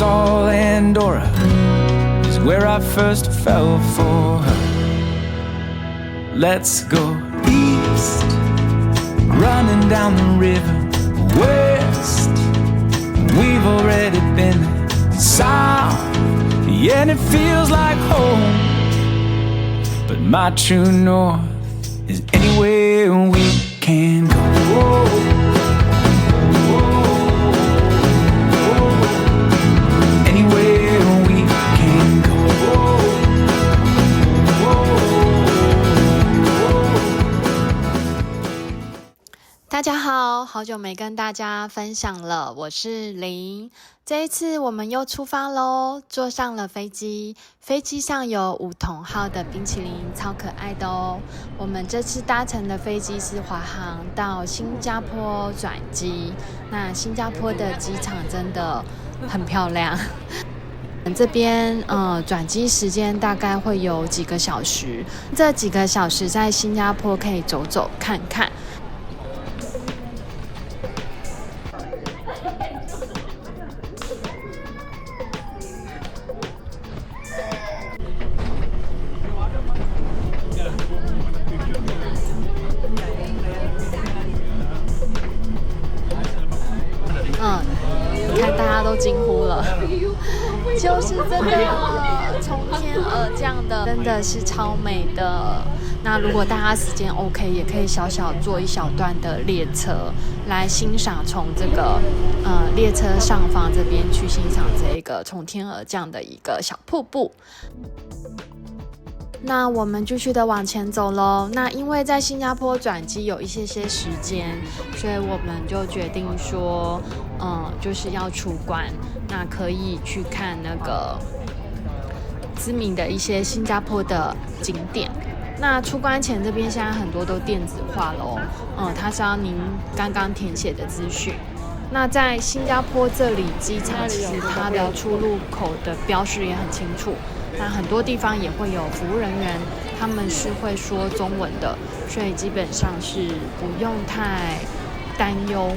saw Andorra is where I first fell for her. Let's go east, running down the river. West, we've already been south, yeah, and it feels like home. But my true north is anywhere we can go. Anywhere we can go. 大家好，好久没跟大家分享了，我是林。这一次我们又出发咯，坐上了飞机，飞机上有5桶号的冰淇淋，超可爱的哦。我们这次搭乘的飞机是华航到新加坡转机，那新加坡的机场真的很漂亮。这边转机时间大概会有几个小时，这几个小时在新加坡可以走走看看。你看大家都惊呼了，就是这个从天而降的，真的是超美的。那如果大家时间 OK， 也可以小小坐一小段的列车来欣赏从这个列车上方这边去欣赏这个从天而降的一个小瀑布。那我们继续的往前走咯。那因为在新加坡转机有一些时间，所以我们就决定说，就是要出关，那可以去看那个知名的一些新加坡的景点。那出关前这边现在很多都电子化咯，它是要您刚刚填写的资讯。那在新加坡这里机场，其实它的出入口的标示也很清楚。那很多地方也会有服务人员，他们是会说中文的，所以基本上是不用太担忧。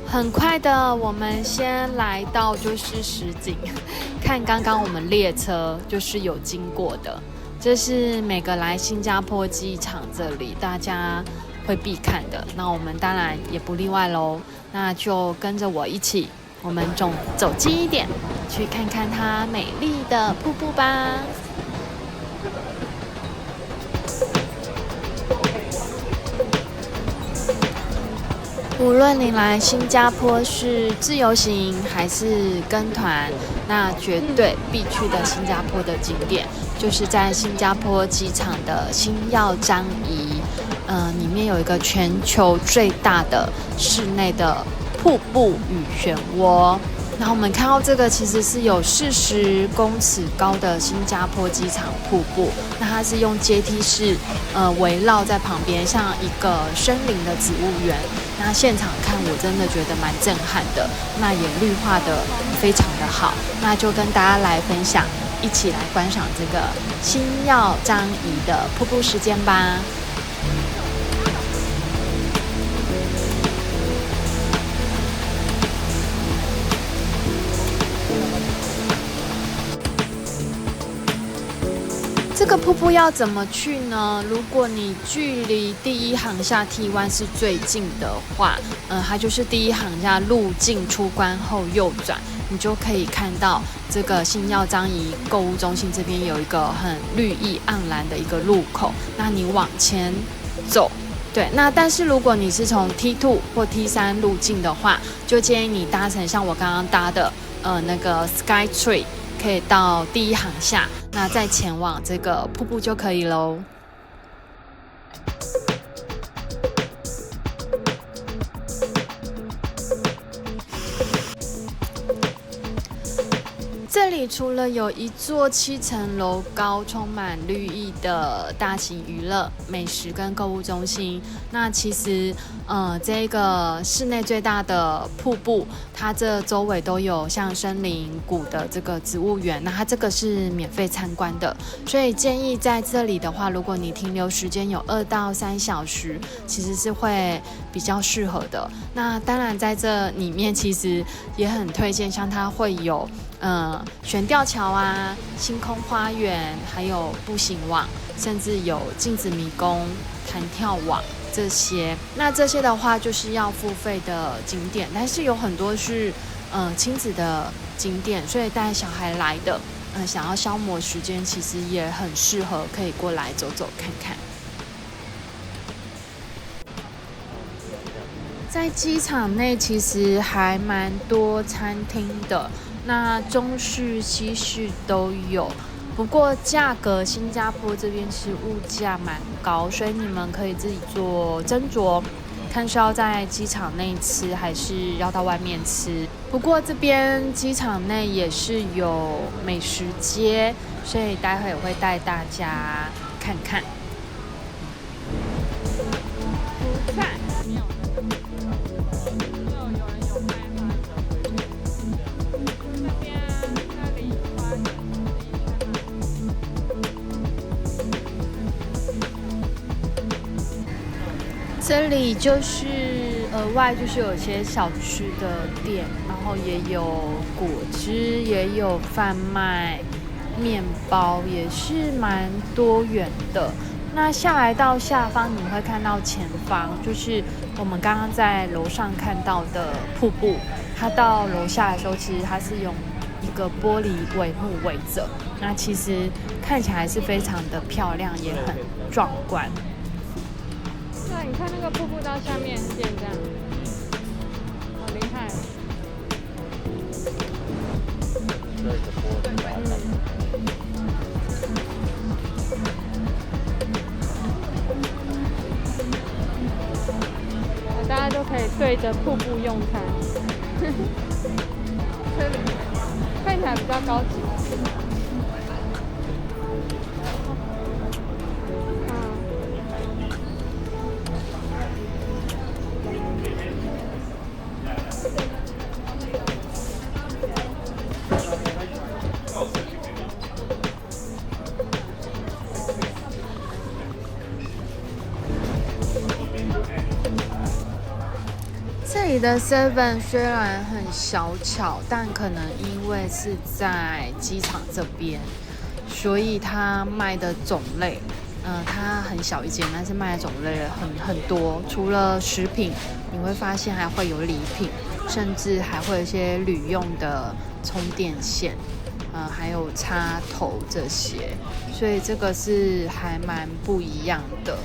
很快的，我们先来到就是实景，看刚刚我们列车就是有经过的，这是每个来新加坡机场这里大家会必看的，那我们当然也不例外咯。那就跟着我一起，我们走近一点，去看看它美丽的瀑布吧。无论你来新加坡是自由行还是跟团，那绝对必去的新加坡的景点，就是在新加坡机场的星耀樟宜，里面有一个全球最大的室内的瀑布与漩涡。那我们看到这个其实是有40公尺高的新加坡机场瀑布，那它是用阶梯式围绕在旁边，像一个森林的植物园。那现场看我真的觉得蛮震撼的，那也绿化的非常的好，那就跟大家来分享，一起来观赏这个星耀樟宜的瀑布时间吧。这个瀑布要怎么去呢？如果你距离第一航厦 T1 是最近的话，它就是第一航厦入境出关后右转，你就可以看到这个星耀樟宜购物中心这边有一个很绿意盎然的一个入口，那你往前走。对，那但是如果你是从 T2 或 T3 入境的话，就建议你搭乘像我刚刚搭的那个 Skytree， 可以到第一航厦，那再前往这个瀑布就可以咯。这里除了有一座7层楼高、充满绿意的大型娱乐、美食跟购物中心，那其实这个室内最大的瀑布，它这周围都有像森林谷的这个植物园，那它这个是免费参观的，所以建议在这里的话，如果你停留时间有2到3小时，其实是会比较适合的。那当然在这里面其实也很推荐，像它会有悬吊桥啊、星空花园，还有步行网，甚至有镜子迷宫、弹跳网这些。那这些的话就是要付费的景点，但是有很多是亲子的景点，所以带小孩来的，想要消磨时间，其实也很适合，可以过来走走看看。在机场内其实还蛮多餐厅的，那中式、西式都有。不过价格，新加坡这边其实物价蛮高，所以你们可以自己做斟酌，看是要在机场内吃，还是要到外面吃。不过这边机场内也是有美食街，所以待会也会带大家看看。蔬菜。这里就是额外就是有一些小吃的店，然后也有果汁，也有贩卖面包，也是蛮多元的。那下来到下方，你们会看到前方就是我们刚刚在楼上看到的瀑布，它到楼下的时候，其实它是用一个玻璃帷幕围着，那其实看起来是非常的漂亮，也很壮观。对，你看那个瀑布到下面变这样，好厉害！大家都可以对着瀑布用餐，这里看起来比较高级。这里的 Seven 虽然很小巧，但可能因为是在机场这边，所以它卖的种类，它很小一间，但是卖的种类很多。除了食品，你会发现还会有礼品，甚至还会有一些旅用的充电线，还有插头这些，所以这个是还蛮不一样的。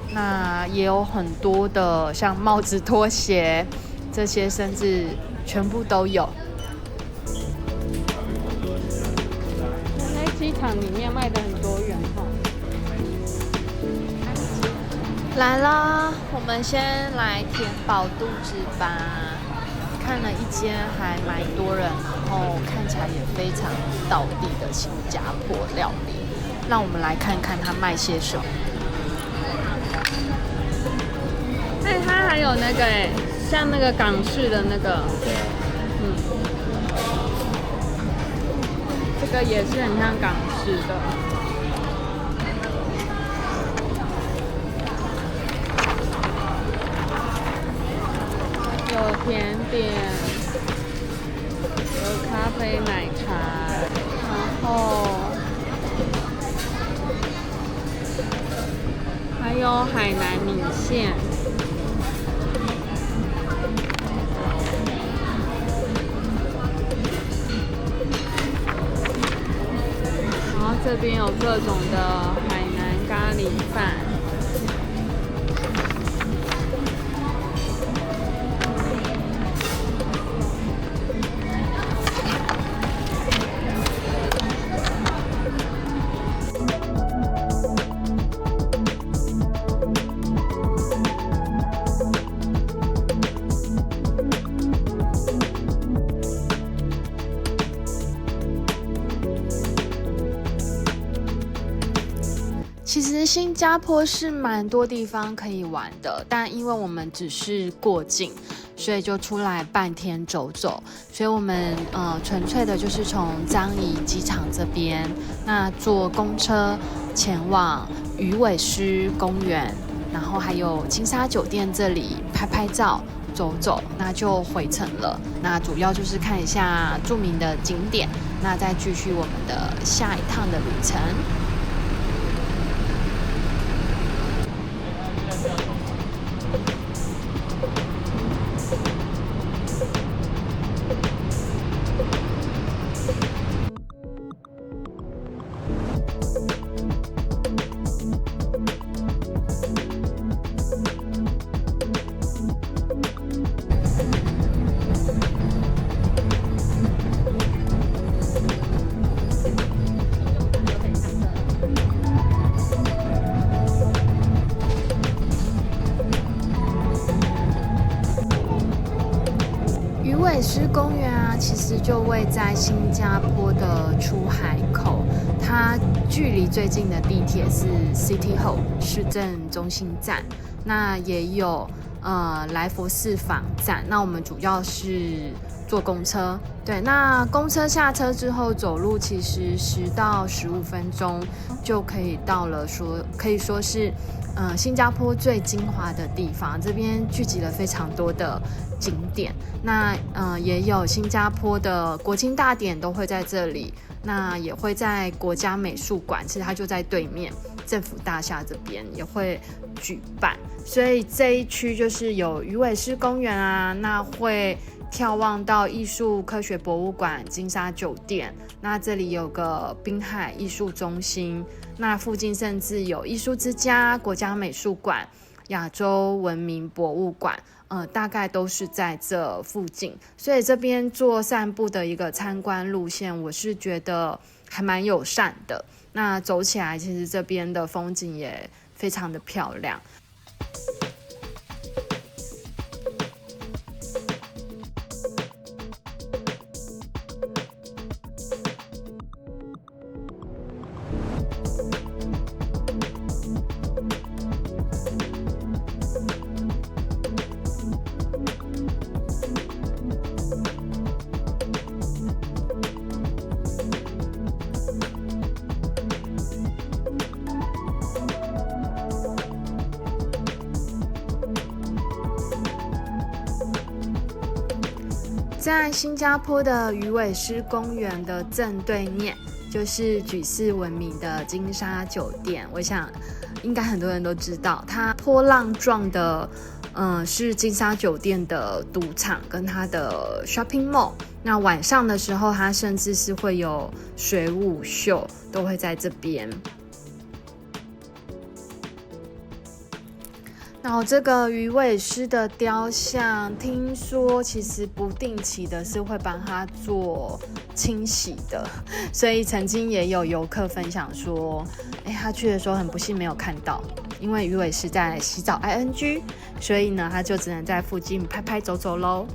那也有很多的像帽子、拖鞋这些，甚至全部都有。在机场里面卖的很多元哦。来啦，我们先来填饱肚子吧。看了一间还蛮多人，然后看起来也非常道地的新加坡料理。让我们来看看它卖些什么。它还有那个像那个港式的那个，这个也是很像港式的。有甜点，有咖啡奶茶，然后还有海南米线。这边有各种的海南咖喱饭，新加坡是蛮多地方可以玩的，但因为我们只是过境，所以就出来半天走走。所以我们纯粹的就是从樟宜机场这边，那坐公车前往鱼尾狮公园，然后还有金沙酒店这里拍拍照。走走，那就回程了。那主要就是看一下著名的景点，那再继续我们的下一趟的旅程。鱼尾狮公园啊，其实就位在新加坡的出海口，它距离最近的地铁是 City Hall 市政中心站，那也有来佛士坊站。那我们主要是坐公车，对，那公车下车之后走路其实10到15分钟就可以到了，可以说是新加坡最精华的地方，这边聚集了非常多的景点，那也有新加坡的国庆大典都会在这里，那也会在国家美术馆，其实它就在对面政府大厦这边也会举办，所以这一区就是有鱼尾狮公园啊，那会眺望到艺术科学博物馆、金沙酒店，那这里有个滨海艺术中心，那附近甚至有艺术之家、国家美术馆、亚洲文明博物馆，大概都是在这附近，所以这边做散步的一个参观路线，我是觉得还蛮友善的。那走起来，其实这边的风景也非常的漂亮。在新加坡的鱼尾狮公园的正对面，就是举世闻名的金沙酒店。我想，应该很多人都知道，它波浪状的，是金沙酒店的赌场跟它的 shopping mall。那晚上的时候，它甚至是会有水舞秀，都会在这边。然后这个鱼尾狮的雕像，听说其实不定期的是会帮它做清洗的，所以曾经也有游客分享说，他去的时候很不幸没有看到，因为鱼尾狮在洗澡 ing， 所以呢他就只能在附近拍拍走走咯。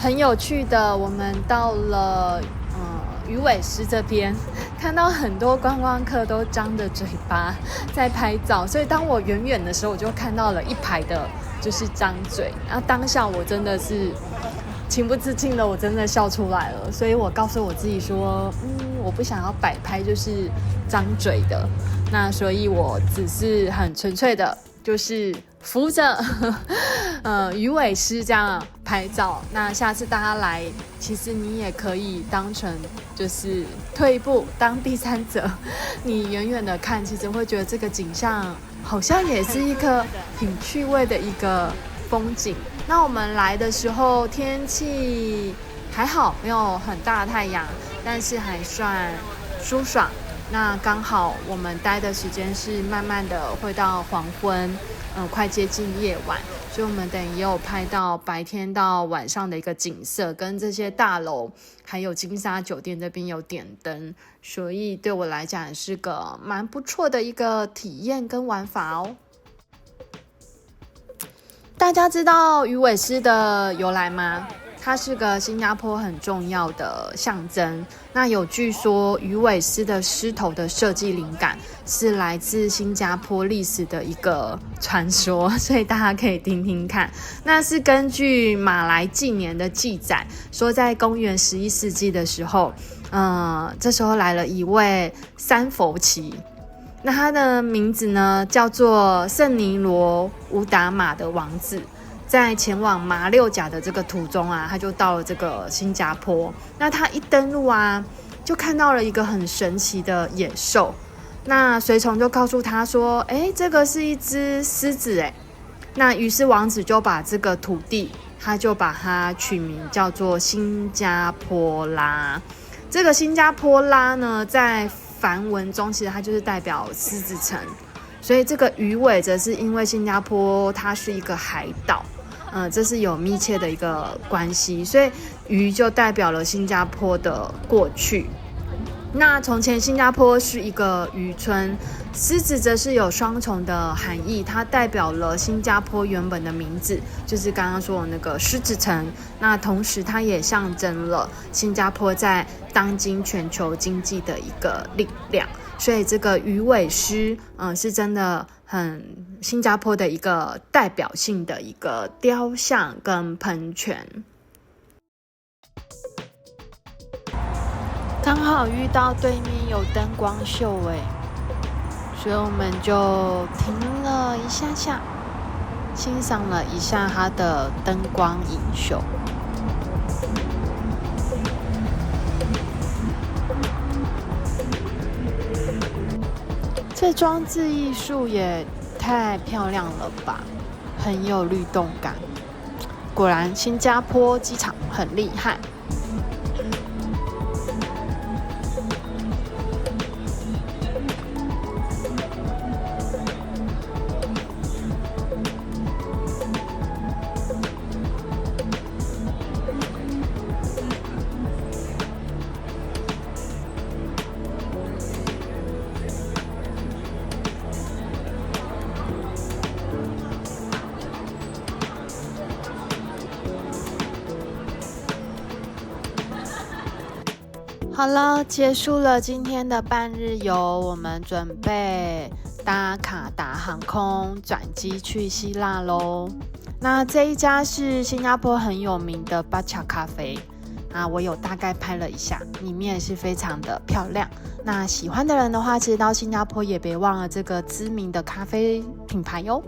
很有趣的，我们到了鱼尾狮这边，看到很多观光客都张着嘴巴在拍照，所以当我远远的时候，我就看到了一排的就是张嘴，然后当下我真的是情不自禁的，我真的笑出来了，所以我告诉我自己说，我不想要摆拍就是张嘴的，那所以我只是很纯粹的就是扶着鱼尾狮这样拍照。那下次大家来，其实你也可以当成就是退一步当第三者，你远远的看，其实会觉得这个景象好像也是一个挺趣味的一个风景。那我们来的时候天气还好没有很大的太阳，但是还算舒爽。那刚好我们待的时间是慢慢的会到黄昏，快接近夜晚，所以我们等于也有拍到白天到晚上的一个景色，跟这些大楼还有金沙酒店这边有点灯，所以对我来讲是个蛮不错的一个体验跟玩法哦。大家知道鱼尾狮的由来吗？它是个新加坡很重要的象征。那有据说鱼尾狮的狮头的设计灵感是来自新加坡历史的一个传说，所以大家可以听听看。那是根据马来纪年的记载，说在公元11世纪的时候，这时候来了一位三佛齐。那他的名字呢叫做圣尼罗乌达玛的王子，在前往马六甲的这个途中啊，他就到了这个新加坡。那他一登陆啊，就看到了一个很神奇的野兽。那随从就告诉他说：“这个是一只狮子。”那于是王子就把这个土地，他就把它取名叫做新加坡拉。这个新加坡拉呢，在梵文中其实它就是代表狮子城，所以这个鱼尾则是因为新加坡它是一个海岛，这是有密切的一个关系，所以鱼就代表了新加坡的过去。那从前新加坡是一个渔村，狮子则是有双重的含义，它代表了新加坡原本的名字，就是刚刚说的那个狮子城。那同时它也象征了新加坡在当今全球经济的一个力量，所以这个鱼尾狮是真的很新加坡的一个代表性的一个雕像跟喷泉。刚好遇到对面有灯光秀所以我们就停了一下下，欣赏了一下它的灯光影秀。这装置艺术也太漂亮了吧，很有律动感。果然新加坡机场很厉害。好了，结束了今天的半日游，我们准备搭卡达航空转机去希腊咯。那这一家是新加坡很有名的巴恰咖啡，我有大概拍了一下，里面也是非常的漂亮。那喜欢的人的话，其实到新加坡也别忘了这个知名的咖啡品牌哟。